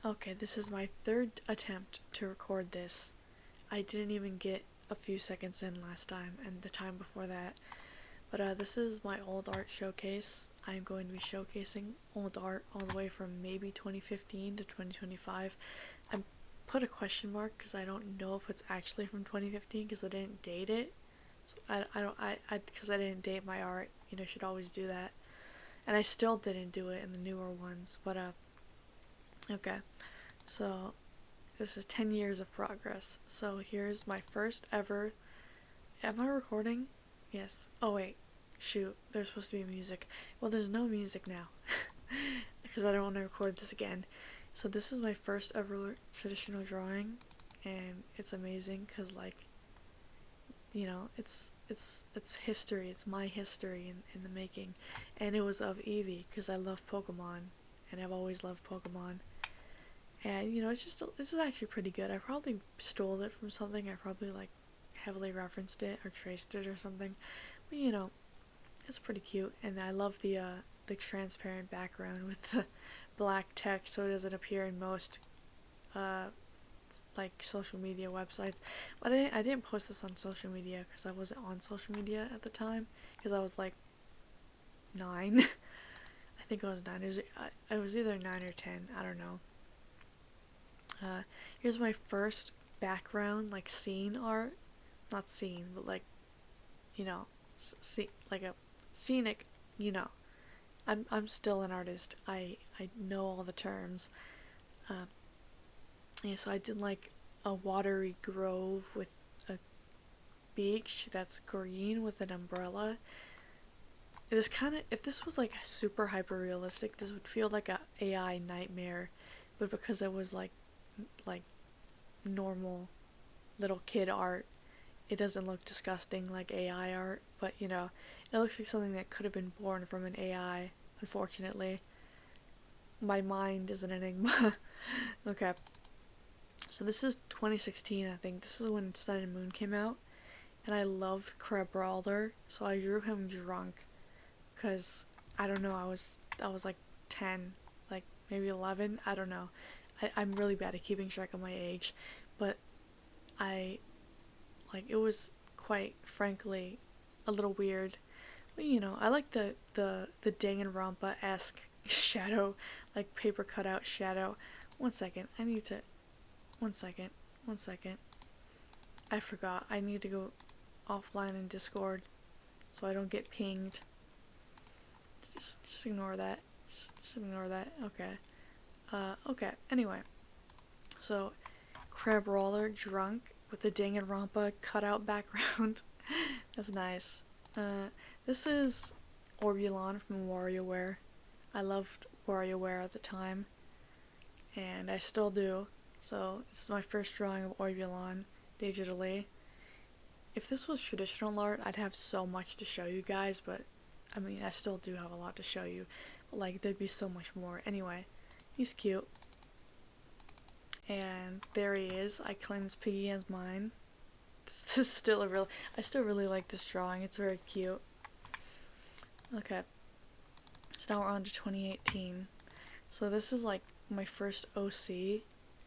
Okay, this is my third attempt to record this. I didn't even get a few seconds in last time and the time before that. But this is my old art showcase. I'm going to be showcasing old art all the way from maybe 2015 to 2025. I put a question mark because I don't know if it's actually from 2015 because I didn't date it. So because I didn't date my art. Should always do that. And I still didn't do it in the newer ones. But okay. So this is 10 years of progress. So here's my first ever. Am I recording? Yes. Oh wait, shoot. There's supposed to be music. Well, there's no music now because I don't want to record this again. So this is my first ever traditional drawing, and it's amazing because it's history. It's my history in the making, and it was of Eevee because I love Pokemon, and I've always loved Pokemon. And this is actually pretty good. I probably stole it from something. I probably heavily referenced it or traced it or something. But it's pretty cute, and I love the transparent background with the black text, so it doesn't appear in most uh social media websites. But I didn't post this on social media because I wasn't on social media at the time because I was like 9. I think I was 9. I was either 9 or 10. I don't know. Here's my first background scene art, not scene, but like a scenic. You know, I'm still an artist. I know all the terms. Uh, yeah, so I did a watery grove with a beach that's green with an umbrella. If this was super hyper realistic, this would feel like a AI nightmare, but because it was like normal little kid art, it doesn't look disgusting like AI art, but it looks like something that could have been born from an AI, unfortunately. My mind is an enigma. Okay, so this is 2016, I think. This is when Sun and Moon came out, and I loved Crabrawler, so I drew him drunk, because, I don't know, I was like 10, maybe 11, I don't know. I'm really bad at keeping track of my age, but I it was quite frankly a little weird. But I like the Danganronpa-esque shadow, paper cutout shadow. One second, I need to. One second, one second. I forgot. I need to go offline in Discord so I don't get pinged. Just ignore that. Just ignore that. Okay. Okay. Anyway, so Crabrawler drunk with the Danganronpa cutout background. That's nice. This is Orbulon from WarioWare. I loved WarioWare at the time, and I still do. So this is my first drawing of Orbulon digitally. If this was traditional art, I'd have so much to show you guys, but I mean, I still do have a lot to show you. But there'd be so much more. Anyway, he's cute. And there he is. I claim this piggy as mine. This is still I still really like this drawing. It's very cute. Okay. So now we're on to 2018. So this is my first OC.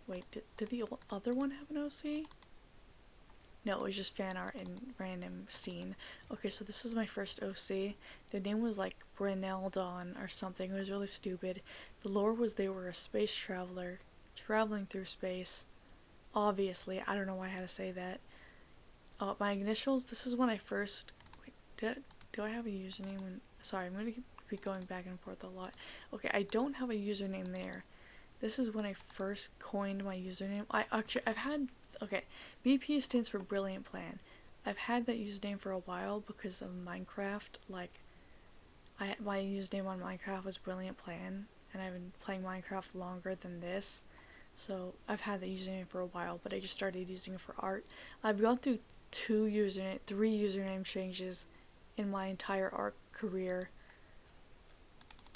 Wait, did the other one have an OC? No, it was just fan art and random scene. Okay, so this was my first OC. The name was Brineldon or something. It was really stupid. The lore was they were a space traveler traveling through space. Obviously, I don't know why I had to say that. My initials, this is when I first. Wait, do I have a username? Sorry, I'm going to be going back and forth a lot. Okay, I don't have a username there. This is when I first coined my username. I've had. Okay, BP stands for Brilliant Plan. I've had that username for a while because of Minecraft. My username on Minecraft was Brilliant Plan, and I've been playing Minecraft longer than this. So I've had that username for a while, but I just started using it for art. I've gone through three username changes in my entire art career,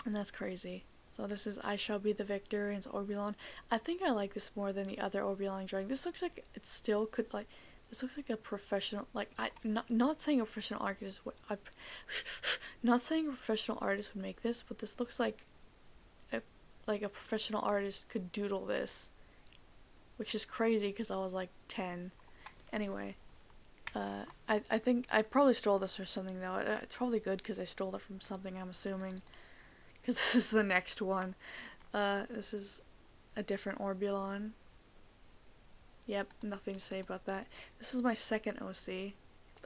and that's crazy. So this is I Shall Be the Victor, and it's Orbulon. I think I like this more than the other Orbulon drawing. This looks like it still could this looks like a professional not saying a professional artist would not saying a professional artist would make this, but this looks like a like a professional artist could doodle this, which is crazy because I was like 10. Anyway, I think I probably stole this or something though. It's probably good because I stole it from something, I'm assuming, because this is the next one. This is a different Orbulon. Yep, nothing to say about that. This is my second OC.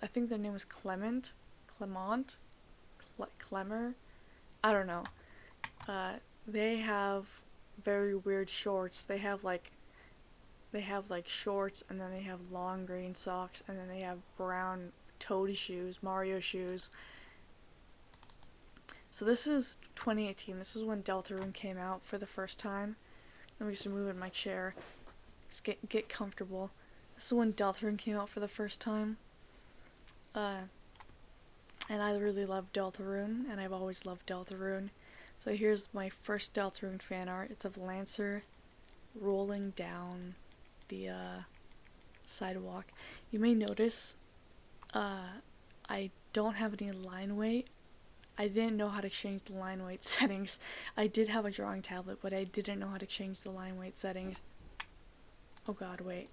I think their name was Clement, Clemmer. I don't know. They have very weird shorts. They have like shorts, and then they have long green socks, and then they have brown Toad shoes, Mario shoes. So this is 2018. This is when Deltarune came out for the first time. Let me just move in my chair. Just get comfortable. This is when Deltarune came out for the first time. And I really love Deltarune, and I've always loved Deltarune. So here's my first Deltarune fan art. It's of Lancer rolling down the sidewalk. You may notice I don't have any line weight. I didn't know how to change the line weight settings. I did have a drawing tablet, but I didn't know how to change the line weight settings. Oh god, wait.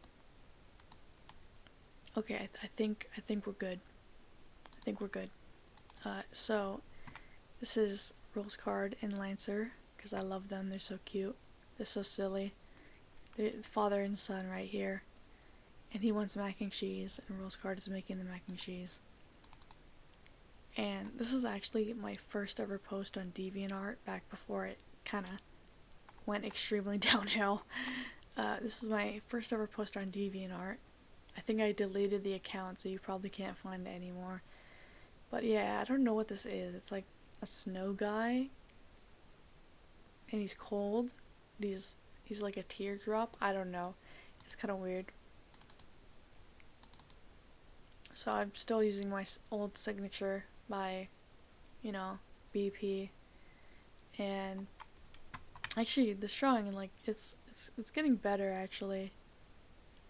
Okay, I think we're good. I think we're good. So this is Rose Card and Lancer, because I love them. They're so cute. They're so silly. They're father and son right here. And he wants mac and cheese, and Rose Card is making the mac and cheese. And this is actually my first ever post on DeviantArt, back before it kind of went extremely downhill. This is my first ever post on DeviantArt. I think I deleted the account, so you probably can't find it anymore. But yeah, I don't know what this is. It's like a snow guy, and he's cold. He's like a teardrop. I don't know. It's kind of weird. So I'm still using my old signature by, BP. And actually, this drawing, like, it's getting better actually.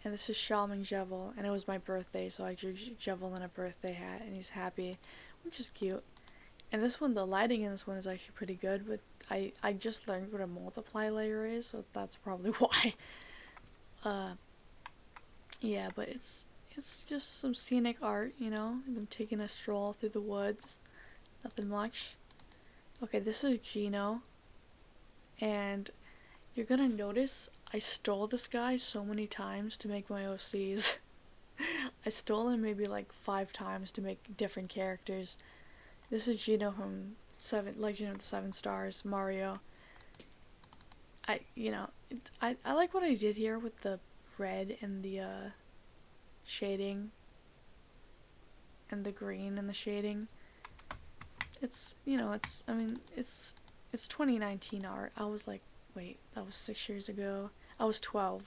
And this is Shaman Jevil, and it was my birthday, so I drew Jevil in a birthday hat, and he's happy, which is cute. And this one, the lighting in this one is actually pretty good, but I just learned what a multiply layer is, so that's probably why. Yeah, but it's just some scenic art, them taking a stroll through the woods. Nothing much. Okay, this is Gino, and you're gonna notice I stole this guy so many times to make my OCs. I stole him maybe like 5 times to make different characters. This is Gino from Legend of the Seven Stars, Mario. I like what I did here with the red and the shading and the green and the shading. It's 2019 art. I was like, wait, that was 6 years ago. I was 12.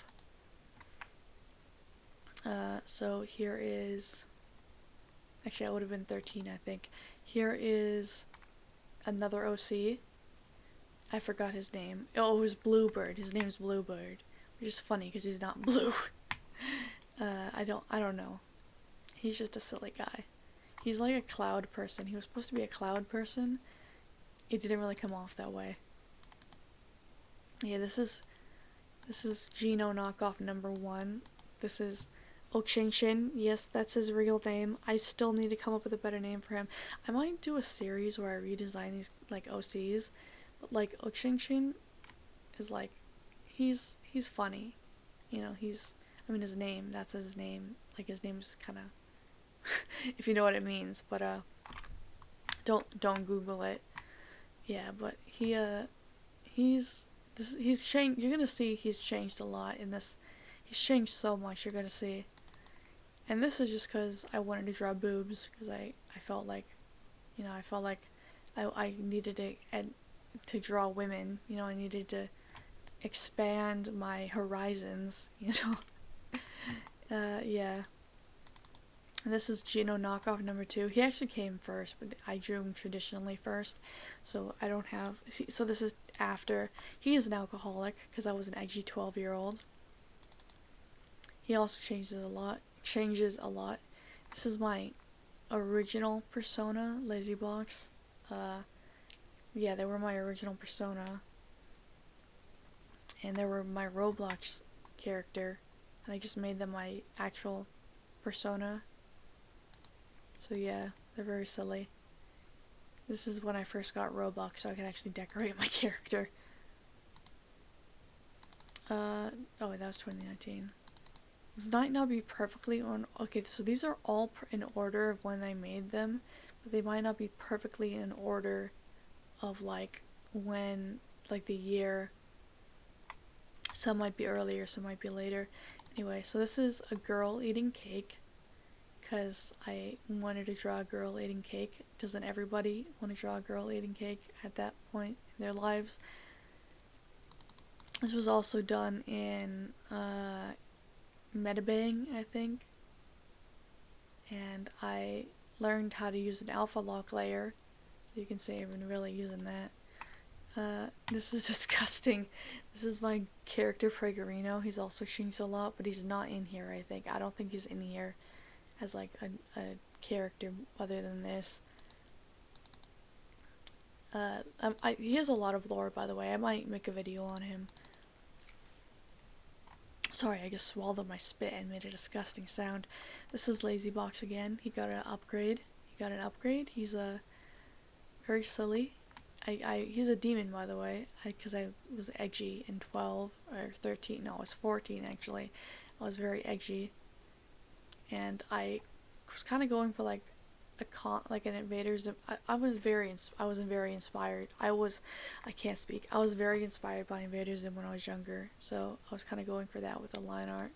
So here is, actually I would have been 13, I think. Here is another OC. I forgot his name. Oh, it was Bluebird. His name's Bluebird, which is funny because he's not blue. I don't know. He's just a silly guy. He's like a cloud person. He was supposed to be a cloud person. It didn't really come off that way. Yeah, this is Gino knockoff number 1. This is Okshinshin. Yes, that's his real name. I still need to come up with a better name for him. I might do a series where I redesign these like OCs, but like Okshinshin is like he's funny. His name, that's his name. Like his name's kind of if you know what it means, but don't Google it. Yeah, but he's changed. You're gonna see he's changed a lot in this. He's changed so much. You're gonna see. And this is just because I wanted to draw boobs, because I felt like, I needed to draw women. I needed to expand my horizons. Yeah. And this is Gino knockoff number 2. He actually came first, but I drew him traditionally first, so I don't have. So this is after. He is an alcoholic because I was an edgy 12-year-old. He also changes a lot. This is my original persona, Lazy Box. Yeah, they were my original persona. and they were my Roblox character, and I just made them my actual persona. So yeah, they're very silly. This is when I first got Roblox, so I could actually decorate my character. Oh wait, that was 2019. This might not be perfectly on. Okay, so these are all in order of when I made them, but they might not be perfectly in order of like when, like the year. Some might be earlier, some might be later. Anyway, so this is a girl eating cake, because I wanted to draw a girl eating cake. Doesn't everybody want to draw a girl eating cake at that point in their lives? This was also done in Metabang, I think. And I learned how to use an alpha lock layer, so you can see I've been really using that. This is disgusting. This is my character Pragerino. He's also changed a lot, but he's not in here, I think. I don't think he's in here as like a character other than this. He has a lot of lore, by the way. I might make a video on him. Sorry, I just swallowed my spit and made a disgusting sound. This is LazyBox again. He got an upgrade. He's very silly. He's a demon, by the way, because I was edgy in 12 or 13. No, I was 14 actually. I was very edgy, and I was kind of going for like an Invaders. I wasn't very inspired. I can't speak. I was very inspired by Invaders when I was younger, so I was kind of going for that with the line art.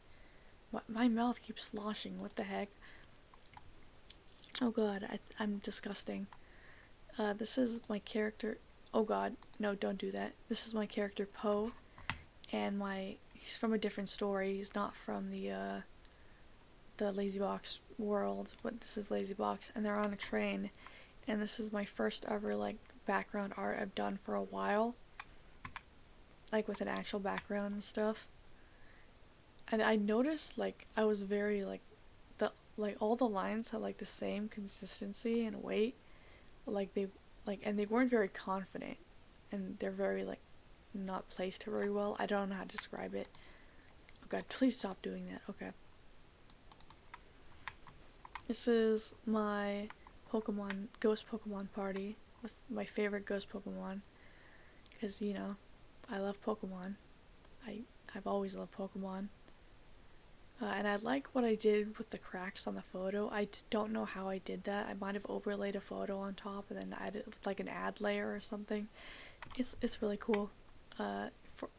My mouth keeps sloshing. What the heck? Oh god, I'm disgusting. This is my character. Oh god, no, don't do that. This is my character Poe, and he's from a different story. He's not from the LazyBox world, but this is LazyBox, and they're on a train, and this is my first ever like background art I've done for a while, like with an actual background and stuff. And I noticed like I was very like all the lines had like the same consistency and weight, and they weren't very confident, and they're very like not placed very well. I don't know how to describe it. Oh god, please stop doing that. Okay. This is my ghost Pokemon party with my favorite ghost Pokemon, because you know, I love Pokemon. I've always loved Pokemon. And I like what I did with the cracks on the photo. I don't know how I did that. I might have overlaid a photo on top and then added like an ad layer or something. It's really cool.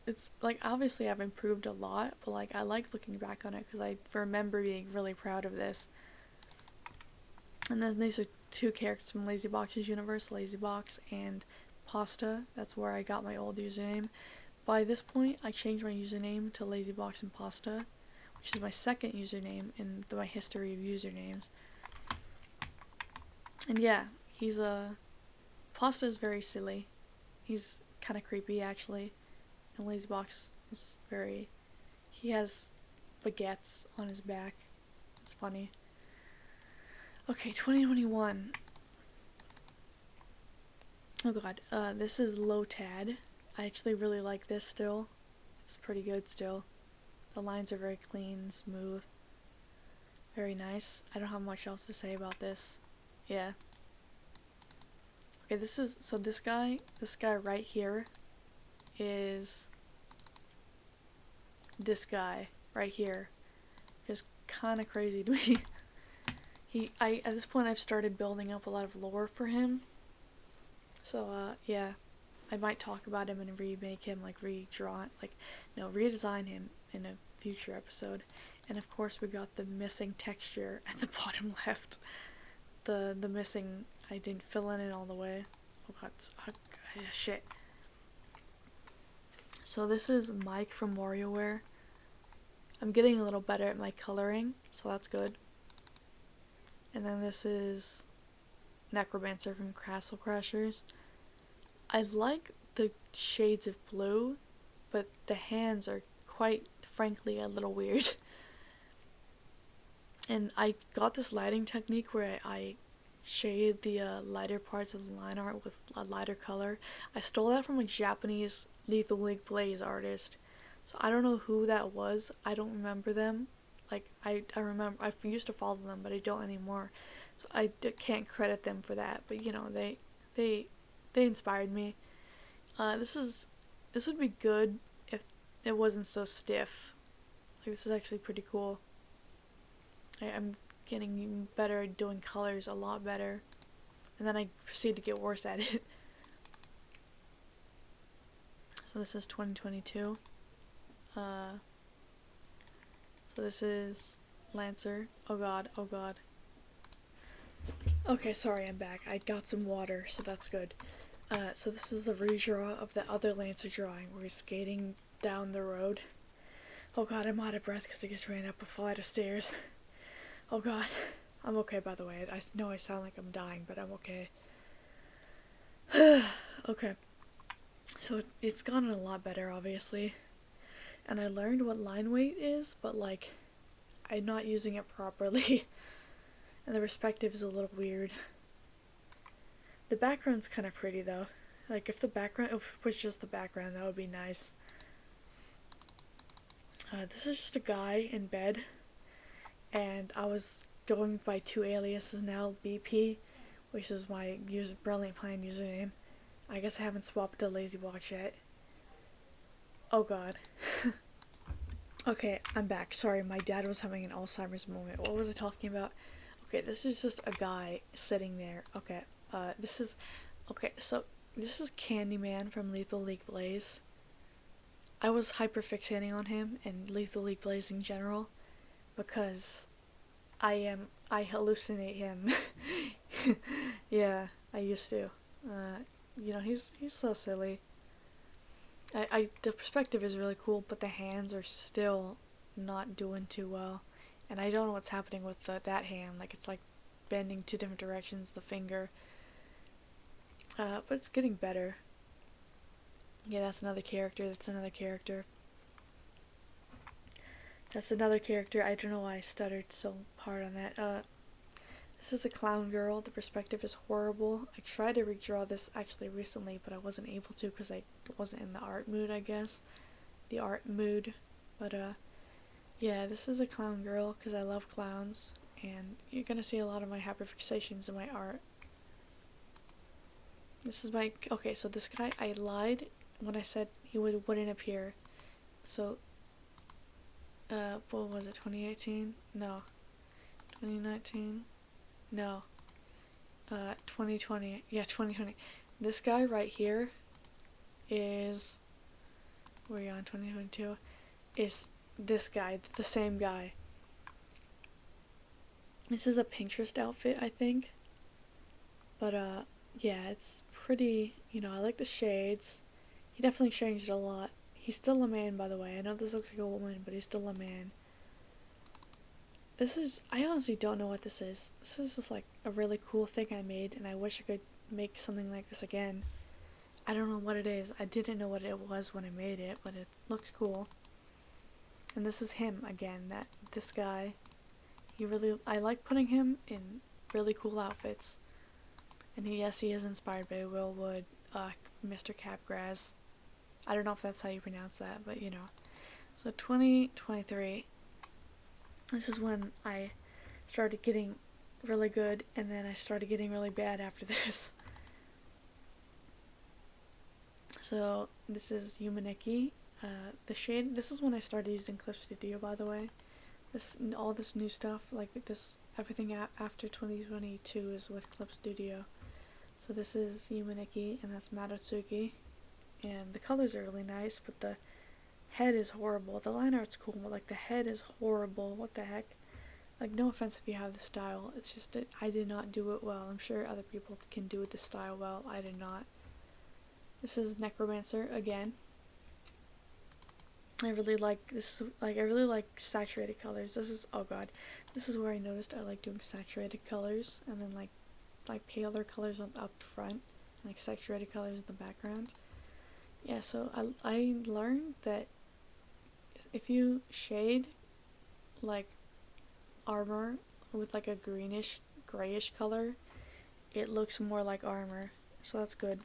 It's like obviously I've improved a lot, but like I like looking back on it because I remember being really proud of this. And then these are two characters from LazyBox's universe, LazyBox and Pasta. That's where I got my old username. By this point, I changed my username to LazyBox and Pasta, which is my second username in my history of usernames. And yeah, Pasta is very silly. He's kind of creepy actually. And LazyBox is he has baguettes on his back. It's funny. Okay, 2021. Oh god, this is Lotad. I actually really like this still. It's pretty good still. The lines are very clean, smooth. Very nice. I don't have much else to say about this. Yeah. Okay, this guy right here is this guy right here. Just kind of crazy to me. At this point I've started building up a lot of lore for him. So, yeah. I might talk about him and remake him, like redesign him in a future episode. And of course we got the missing texture at the bottom left. The missing, I didn't fill in it all the way. Oh god, shit. So this is Mike from WarioWare. I'm getting a little better at my coloring, so that's good. And then this is Necromancer from Castle Crashers. I like the shades of blue, but the hands are quite frankly a little weird. And I got this lighting technique where I shade the lighter parts of the line art with a lighter color. I stole that from a Japanese Lethal League Blaze artist. So I don't know who that was. I don't remember them. Like I remember I used to follow them, but I don't anymore. So can't credit them for that. But you know they they inspired me. This would be good if it wasn't so stiff. Like this is actually pretty cool. I'm getting better at doing colors, a lot better, and then I proceed to get worse at it. So this is 2022. So this is Lancer. Oh god, oh god. Okay, sorry, I'm back. I got some water, so that's good. So this is the redraw of the other Lancer drawing where he's skating down the road. Oh god, I'm out of breath because I just ran up a flight of stairs. Oh god. I'm okay, by the way. I know I sound like I'm dying, but I'm okay. Okay. So it's gotten a lot better, obviously. And I learned what line weight is, but like, I'm not using it properly. And the perspective is a little weird. The background's kind of pretty though. Like if it was just the background, that would be nice. This is just a guy in bed, and I was going by two aliases now, BP, which is my Brilliant Plan username. I guess I haven't swapped to Lazy Box yet. Oh god. Okay, I'm back. Sorry, my dad was having an Alzheimer's moment. What was I talking about? Okay, this is just a guy sitting there. Okay, this is Candyman from Lethal League Blaze. I was hyperfixating on him and Lethal League Blaze in general because I hallucinate him. Yeah, I used to. He's so silly. The perspective is really cool, but the hands are still not doing too well, and I don't know what's happening with that hand. Like it's like bending two different directions, the finger. But it's getting better. Yeah, that's another character. That's another character. That's another character. I don't know why I stuttered so hard on that. This is a clown girl. The perspective is horrible. I tried to redraw this actually recently, but I wasn't able to because I wasn't in the art mood, I guess. The art mood. But, yeah, this is a clown girl because I love clowns. And you're gonna see a lot of my hyperfixations in my art. This is my... Okay, so this guy, I lied when I said he wouldn't appear. So, what was it, 2018? No. 2019? No. 2020. Yeah, 2020. This guy right here is... Where are you on? 2022? Is this guy, the same guy. This is a Pinterest outfit, I think. But, yeah, it's pretty... I like the shades. He definitely changed a lot. He's still a man, by the way. I know this looks like a woman, but he's still a man. I honestly don't know what this is. This is just like a really cool thing I made, and I wish I could make something like this again. I don't know what it is. I didn't know what it was when I made it, but it looks cool. And this is him again, this guy. I like putting him in really cool outfits. And he is inspired by Will Wood, Mr. Capgras. I don't know if that's how you pronounce that, but So 2023. This is when I started getting really good, and then I started getting really bad after this. So this is Yumaneki. The shade. This is when I started using Clip Studio, by the way. All this new stuff, like this, everything after 2022 is with Clip Studio. So this is Yumaneki, and that's Madotsuki. And the colors are really nice, but the head is horrible. The line art's cool, but like the head is horrible. What the heck? Like, no offense if you have the style. It's just that I did not do it well. I'm sure other people can do the style well. I did not. This is Necromancer again. I really like saturated colors. Oh god. This is where I noticed I like doing saturated colors, and then like paler colors up front, like saturated colors in the background. Yeah, so I learned that if you shade like armor with like a grayish color, it looks more like armor. So that's good.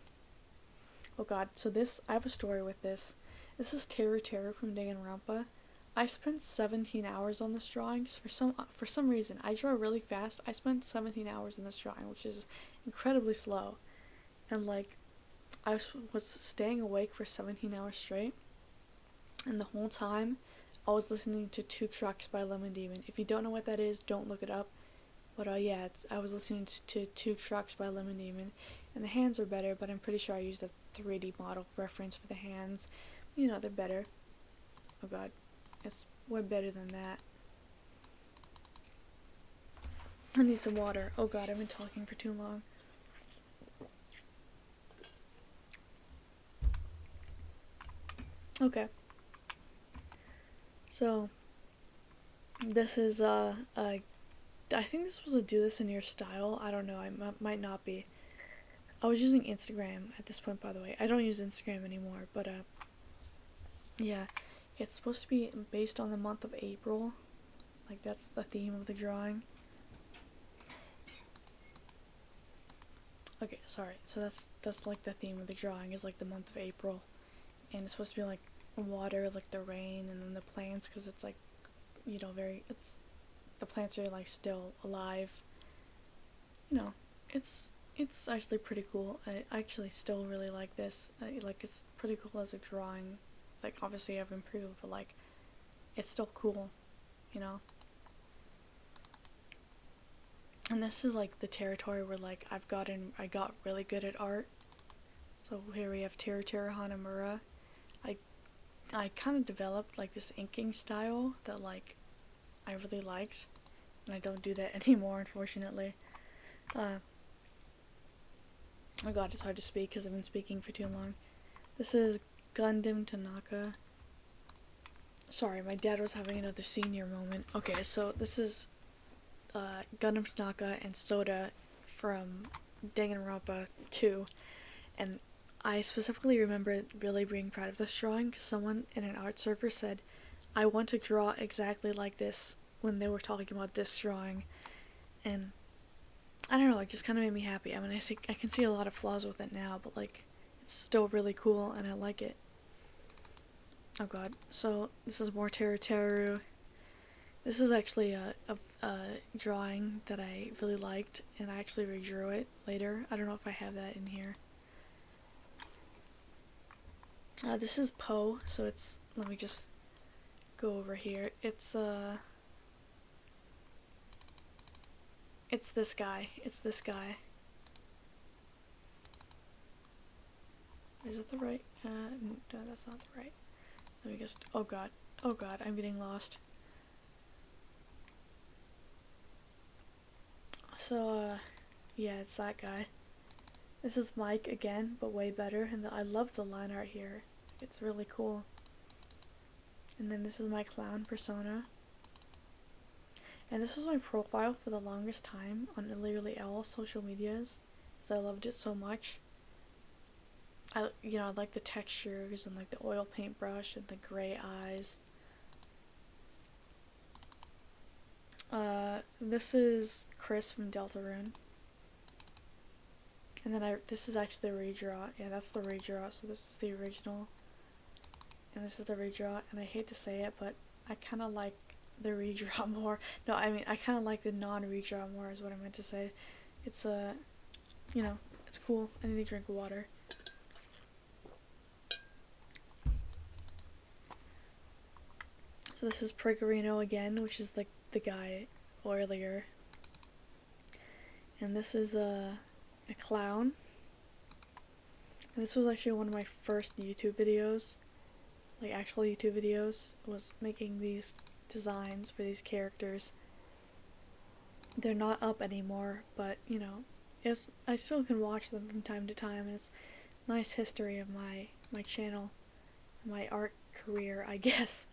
Oh god, so I have a story with this. This is Teru Teru from Danganronpa. I spent 17 hours on this drawing. For some reason, I draw really fast. I spent 17 hours in this drawing, which is incredibly slow. And like, was staying awake for 17 hours straight. And the whole time, I was listening to Two Trucks by Lemon Demon. If you don't know what that is, don't look it up. But yeah, I was listening to Two Trucks by Lemon Demon, and the hands are better, but I'm pretty sure I used a 3D model reference for the hands. You know, they're better. Oh god, it's way better than that. I need some water. Oh god, I've been talking for too long. Okay. So, this is, I think this was a do this in your style. I don't know, might not be. I was using Instagram at this point, by the way. I don't use Instagram anymore, but, yeah. It's supposed to be based on the month of April. Like, that's the theme of the drawing. Okay, sorry. So that's like the theme of the drawing is like the month of April. And it's supposed to be like water, like the rain, and then the plants, because it's like, you know, the plants are like still alive. You know, it's actually pretty cool. I actually still really like this. Like, it's pretty cool as a drawing. Like, obviously I've improved, but like, it's still cool, you know. And this is like the territory where like I got really good at art. So here we have Teru Teru Hanamura. I kind of developed like this inking style that like I really liked, and I don't do that anymore, unfortunately. Oh god, it's hard to speak because I've been speaking for too long. This is Gundam Tanaka. Sorry, my dad was having another senior moment. Okay, so this is Gundam Tanaka and Soda from Danganronpa 2, and I specifically remember really being proud of this drawing because someone in an art server said, I want to draw exactly like this when they were talking about this drawing, and I don't know, it just kind of made me happy. I mean, I can see a lot of flaws with it now, but like, it's still really cool and I like it. Oh god, so this is more Teru Teru. This is actually a drawing that I really liked, and I actually redrew it later. I don't know if I have that in here. This is Poe, so let me just go over here. It's this guy. It's this guy. Is it the right? No, that's not the right. Let me just, oh god, I'm getting lost. So, yeah, it's that guy. This is Mike again, but way better, and I love the line art here. It's really cool. And then this is my clown persona. And this was my profile for the longest time on literally all social medias, because I loved it so much. I like the textures and like the oil paintbrush and the gray eyes. This is Chris from Deltarune. And then this is actually the redraw. Yeah, that's the redraw, so this is the original. And this is the redraw, and I hate to say it, but I kind of like the redraw more. No, I mean, I kind of like the non-redraw more is what I meant to say. It's, it's cool. I need to drink water. So this is Prigarino again, which is like the guy earlier. And this is a clown. And this was actually one of my first YouTube videos. Like actual YouTube videos, was making these designs for these characters. They're not up anymore, but you know, I still can watch them from time to time, and it's nice history of my channel, my art career, I guess.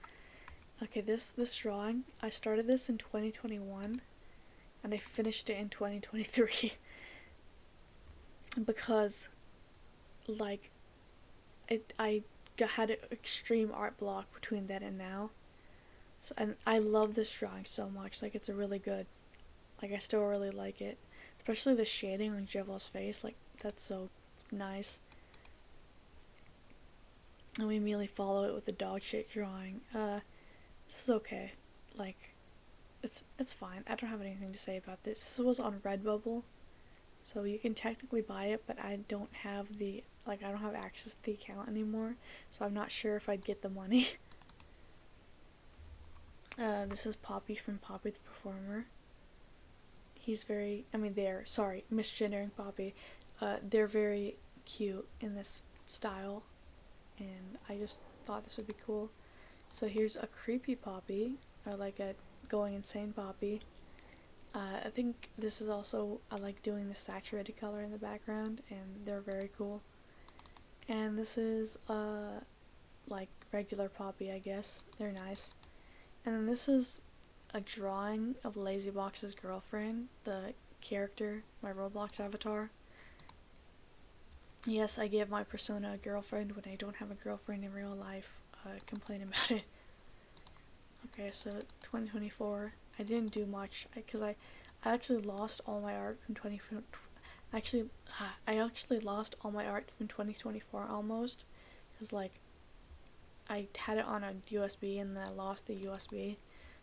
Okay, this drawing, I started this in 2021, and I finished it in 2023. Because, like, I had an extreme art block between then and now. So, and I love this drawing so much. Like, it's a really good. Like, I still really like it. Especially the shading on Jevl's face. Like, that's so nice. and we immediately follow it with a dog shit drawing. This is okay. Like, it's fine. I don't have anything to say about this. This was on Redbubble, so you can technically buy it, but I don't have I don't have access to the account anymore, so I'm not sure if I'd get the money. This is Poppy from Poppy the Performer. He's they're, sorry, misgendering Poppy. They're very cute in this style, and I just thought this would be cool. So here's a creepy Poppy, or like a going insane Poppy. I think this is also, I like doing the saturated color in the background, and they're very cool. And this is like regular Poppy, I guess. They're nice. And then this is a drawing of Lazybox's girlfriend, the character, my Roblox avatar. Yes, I gave my persona a girlfriend when I don't have a girlfriend in real life. Complain about it. Okay, so 2024. I didn't do much because I actually lost all my art from 20. I actually lost all my art from 2024 almost, because like I had it on a USB and then I lost the USB.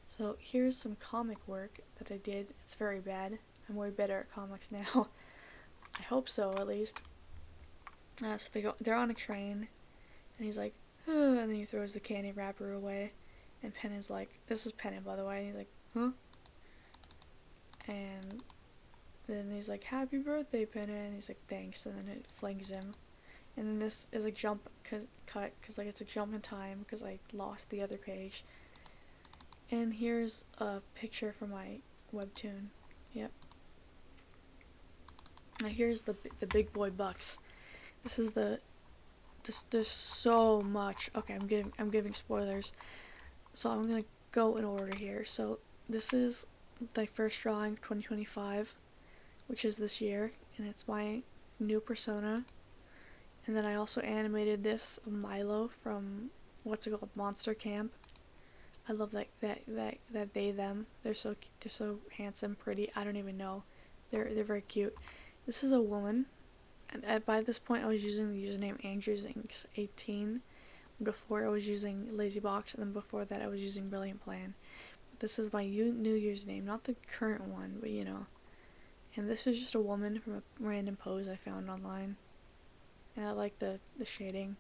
So here's some comic work that I did. It's very bad. I'm way better at comics now. I hope so, at least. So they're on a train, and he's like, oh, and then he throws the candy wrapper away, and Penn is like, this is Penn, by the way. He's like, huh? And then he's like, happy birthday, Penn, and he's like, thanks, and then it flings him. And then this is a jump cut, because like it's a jump in time, because I lost the other page. And here's a picture from my webtoon. Yep. Now here's the big boy bucks. This is there's so much. Okay, I'm giving spoilers. So I'm gonna go in order here. So this is the first drawing, 2025, which is this year, and it's my new persona. And then I also animated this Milo from what's it called, Monster Camp. I love that they them. They're so handsome, pretty. I don't even know. They're very cute. This is a woman, and by this point I was using the username AndrewsInks18. Before I was using Lazybox, and then before that I was using Brilliant Plan. This is my new username, not the current one, but you know. And this is just a woman from a random pose I found online. And I like the shading.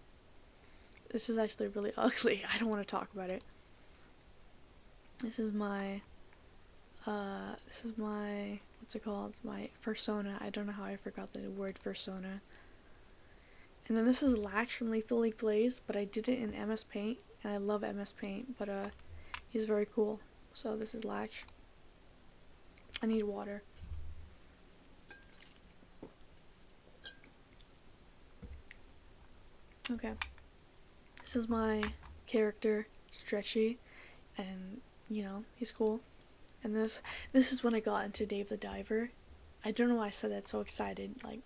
This is actually really ugly. I don't want to talk about it. This is my what's it called? It's my persona. I don't know how I forgot the word persona. And then this is Lax from Lethal League Blaze, but I did it in MS Paint, and I love MS Paint, but he's very cool. So this is Lax. I need water. Okay. This is my character, Stretchy, and you know, he's cool. And this is when I got into Dave the Diver. I don't know why I said that so excited, like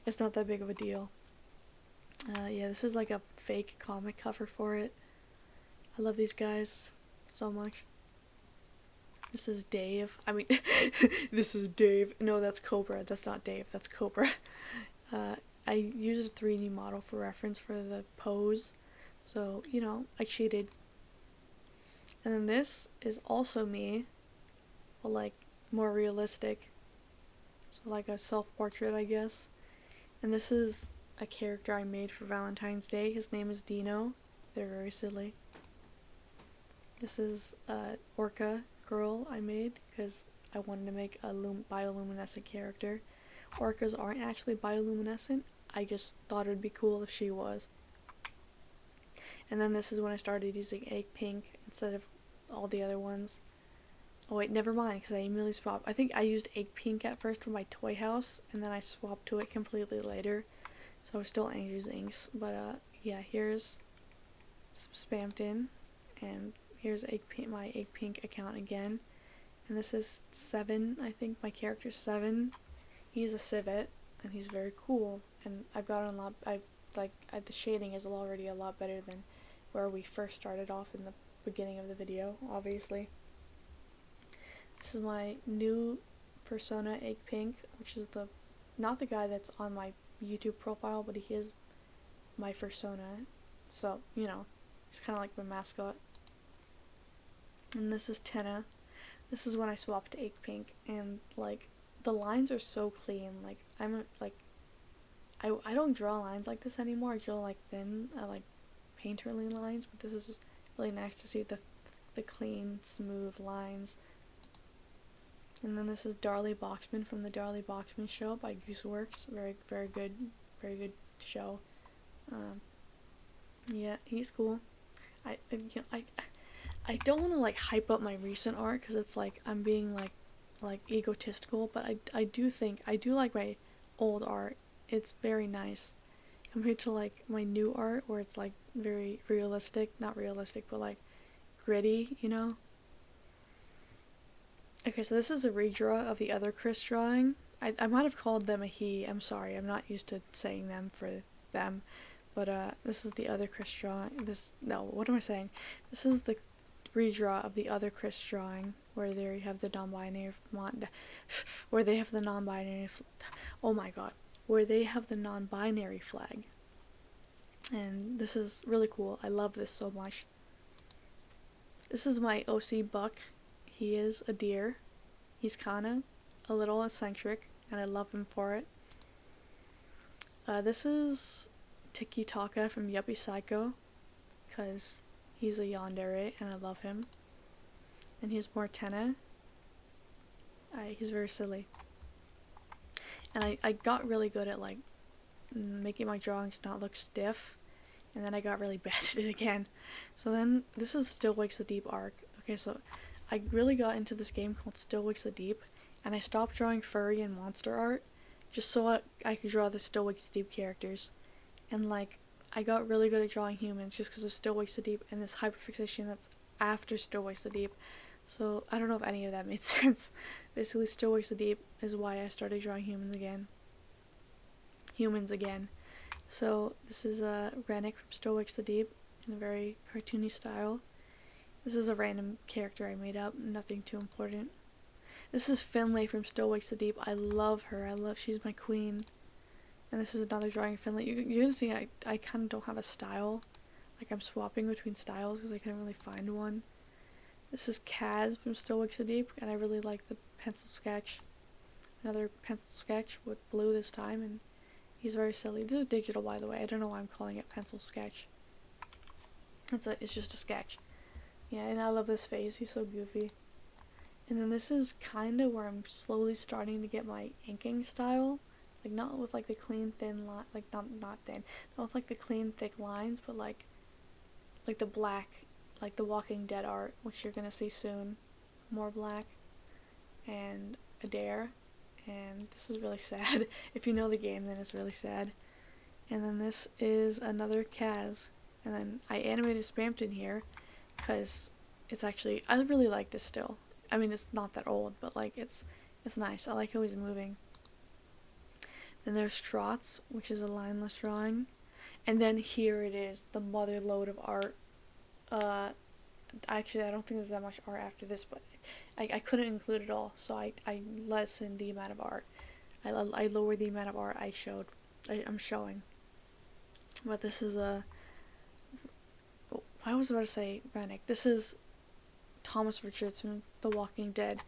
it's not that big of a deal. Yeah, this is like a fake comic cover for it. I love these guys so much. This is Dave. I mean, this is Dave. No, that's Cobra. That's not Dave. That's Cobra. I used a 3D model for reference for the pose. So, you know, I cheated. And then this is also me, but like more realistic. So like a self-portrait, I guess. And this is a character I made for Valentine's Day. His name is Dino. They're very silly. This is Orca girl I made because I wanted to make a bioluminescent character. Orcas aren't actually bioluminescent. I just thought it would be cool if she was. And then this is when I started using egg pink instead of all the other ones. Oh wait, never mind, because I immediately swapped. I think I used egg pink at first for my toy house, and then I swapped to it completely later. So I was still Andrew's Inks. But yeah, here's some spammed in, and here's my egg pink account again. And this is 7, I think my character's 7. He's a civet, and he's very cool. And I've gotten a lot. The shading is already a lot better than where we first started off in the beginning of the video, obviously. This is my new persona, Egg Pink, which is not the guy that's on my YouTube profile, but he is my persona. so, you know, he's kind of like my mascot. And this is Tenna. This is when I swapped to Ake Pink, and like the lines are so clean. Like I don't draw lines like this anymore. I draw like thin, like painterly lines, but this is really nice to see the clean, smooth lines. And then this is Darley Boxman from the Darley Boxman Show by Gooseworks. Very good show. Yeah, he's cool. I don't want to like hype up my recent art because it's like I'm being like egotistical, but I do think I do like my old art. It's very nice compared to like my new art where it's like very realistic, not realistic, but like gritty, you know? Okay, so this is a redraw of the other Chris drawing. I might have called them a he. I'm sorry. I'm not used to saying them for them. But this is the other Chris drawing. What am I saying? This is the redraw of the other Chris drawing where they have the non-binary where they have the non-binary oh my god, where they have the non-binary flag. And this is really cool. I love this so much. This is my OC Buck. He is a deer. He's kinda a little eccentric, and I love him for it. This is Tiki Taka from Yuppie Psycho, because he's a yandere, and I love him. And he's more Tenna. He's very silly. And I got really good at, like, making my drawings not look stiff, and then I got really bad at it again. So then, this is Still Wakes the Deep arc. Okay, so I really got into this game called Still Wakes the Deep, and I stopped drawing furry and monster art, just so I could draw the Still Wakes the Deep characters. And, like, I got really good at drawing humans just because of Still Wakes the Deep and this hyperfixation that's after Still Wakes the Deep. So, I don't know if any of that made sense. Basically, Still Wakes the Deep is why I started drawing humans again. So, this is Rennick from Still Wakes the Deep in a very cartoony style. This is a random character I made up, nothing too important. This is Finlay from Still Wakes the Deep. I love her. She's my queen. And this is another drawing of Finlay. You're gonna see I kind of don't have a style. Like, I'm swapping between styles because I couldn't really find one. This is Kaz from Still Wakes the Deep, and I really like the pencil sketch. Another pencil sketch with blue this time, and he's very silly. This is digital, by the way. I don't know why I'm calling it pencil sketch. It's just a sketch. Yeah, and I love this face. He's so goofy. And then this is kind of where I'm slowly starting to get my inking style. Like, not with, like, the clean, thin line, like, not thin. Not with, like, the clean, thick lines, but, like the black, like, the Walking Dead art, which you're gonna see soon. More black. And Adair. And this is really sad. If you know the game, then it's really sad. And then this is another Kaz. And then I animated Spamton here, because it's actually, I really like this still. I mean, it's not that old, but, like, it's nice. I like how he's moving. Then there's Trots, which is a lineless drawing. And then here it is, the mother load of art. Actually, I don't think there's that much art after this, but I couldn't include it all, so I lessened the amount of art. I lowered the amount of art I'm showing. But this is I was about to say Rennick. This is Thomas Richards from The Walking Dead.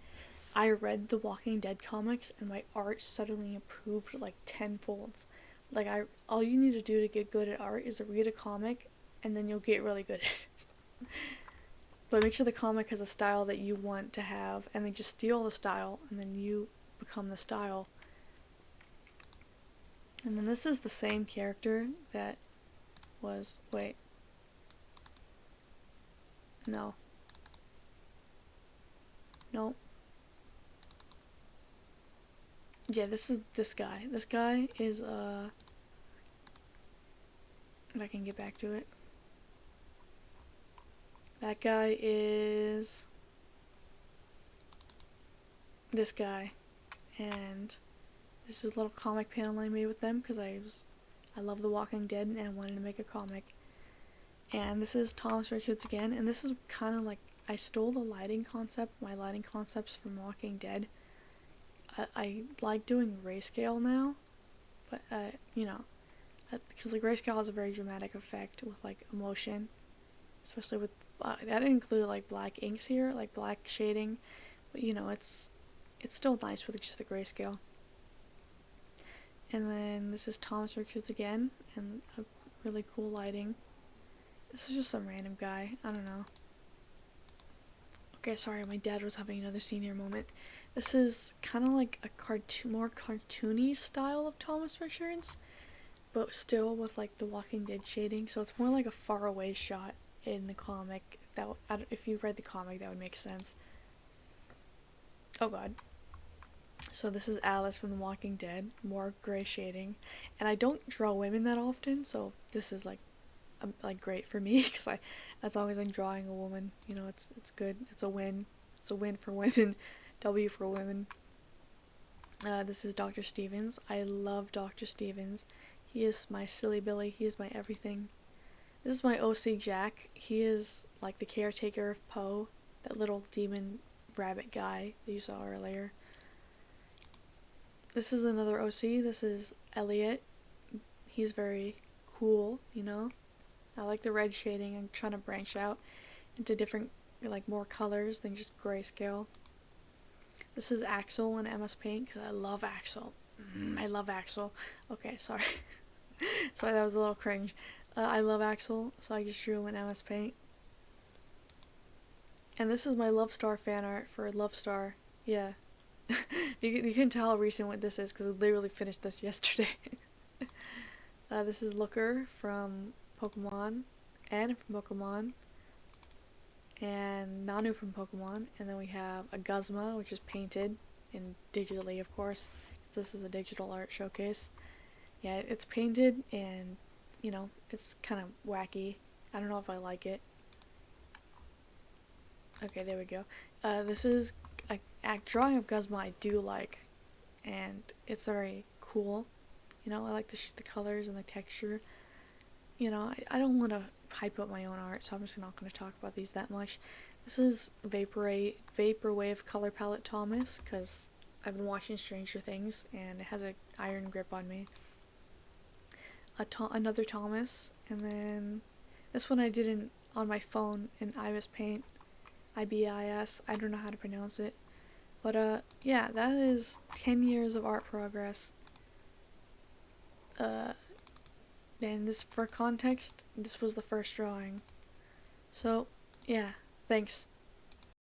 I read The Walking Dead comics, and my art suddenly improved like tenfolds. Like, all you need to do to get good at art is to read a comic, and then you'll get really good at it. But make sure the comic has a style that you want to have, and then just steal the style, and then you become the style. And then this is the same character that was, no. Yeah, this is this guy. This guy is, if I can get back to it. That guy is this guy. And this is a little comic panel I made with them because I love The Walking Dead and I wanted to make a comic. And this is Thomas Richards again, and this is kind of like, I stole the lighting concept, my lighting concepts from Walking Dead. I like doing grayscale now, but, you know, because the grayscale has a very dramatic effect with like emotion, especially with that included like black inks here, like black shading, but you know it's still nice with just the grayscale. And then this is Thomas Richards again, and a really cool lighting. This is just some random guy, I don't know. Okay, sorry, my dad was having another senior moment. This is kind of like a more cartoony style of Thomas Richards, but still with like the Walking Dead shading, so it's more like a faraway shot in the comic. If you read the comic, that would make sense. Oh god. So this is Alice from The Walking Dead, more gray shading, and I don't draw women that often, so this is like great for me because as long as I'm drawing a woman, you know, it's good. It's a win. It's a win for women. W for women. This is Dr. Stevens. I love Dr. Stevens. He is my silly Billy. He is my everything. This is my OC Jack. He is like the caretaker of Poe, that little demon rabbit guy that you saw earlier. This is another OC. This is Elliot. He's very cool, you know. I like the red shading. I'm trying to branch out into different, like, more colors than just grayscale. This is Axel in MS Paint because I love Axel. I love Axel. Okay, sorry. Sorry, that was a little cringe. I love Axel, so I just drew him in MS Paint. And this is my Love Star fan art for Love Star. Yeah. You can tell how recent what this is because I literally finished this yesterday. This is Looker from Pokemon, Anne from Pokemon, and Nanu from Pokemon, and then we have a Guzma, which is painted in digitally, of course. This is a digital art showcase. Yeah, it's painted, and you know, it's kind of wacky. I don't know if I like it. Okay, there we go. This is a drawing of Guzma I do like, and it's very cool. You know, I like the colors and the texture. You know, I don't want to hype up my own art, so I'm just not going to talk about these that much. This is Vaporwave Color Palette Thomas, because I've been watching Stranger Things, and it has an iron grip on me. Another Thomas, and then this one I did on my phone in Ibis Paint, IBIS, I don't know how to pronounce it. But yeah, that is 10 years of art progress. And this, for context, this was the first drawing. So, yeah, thanks.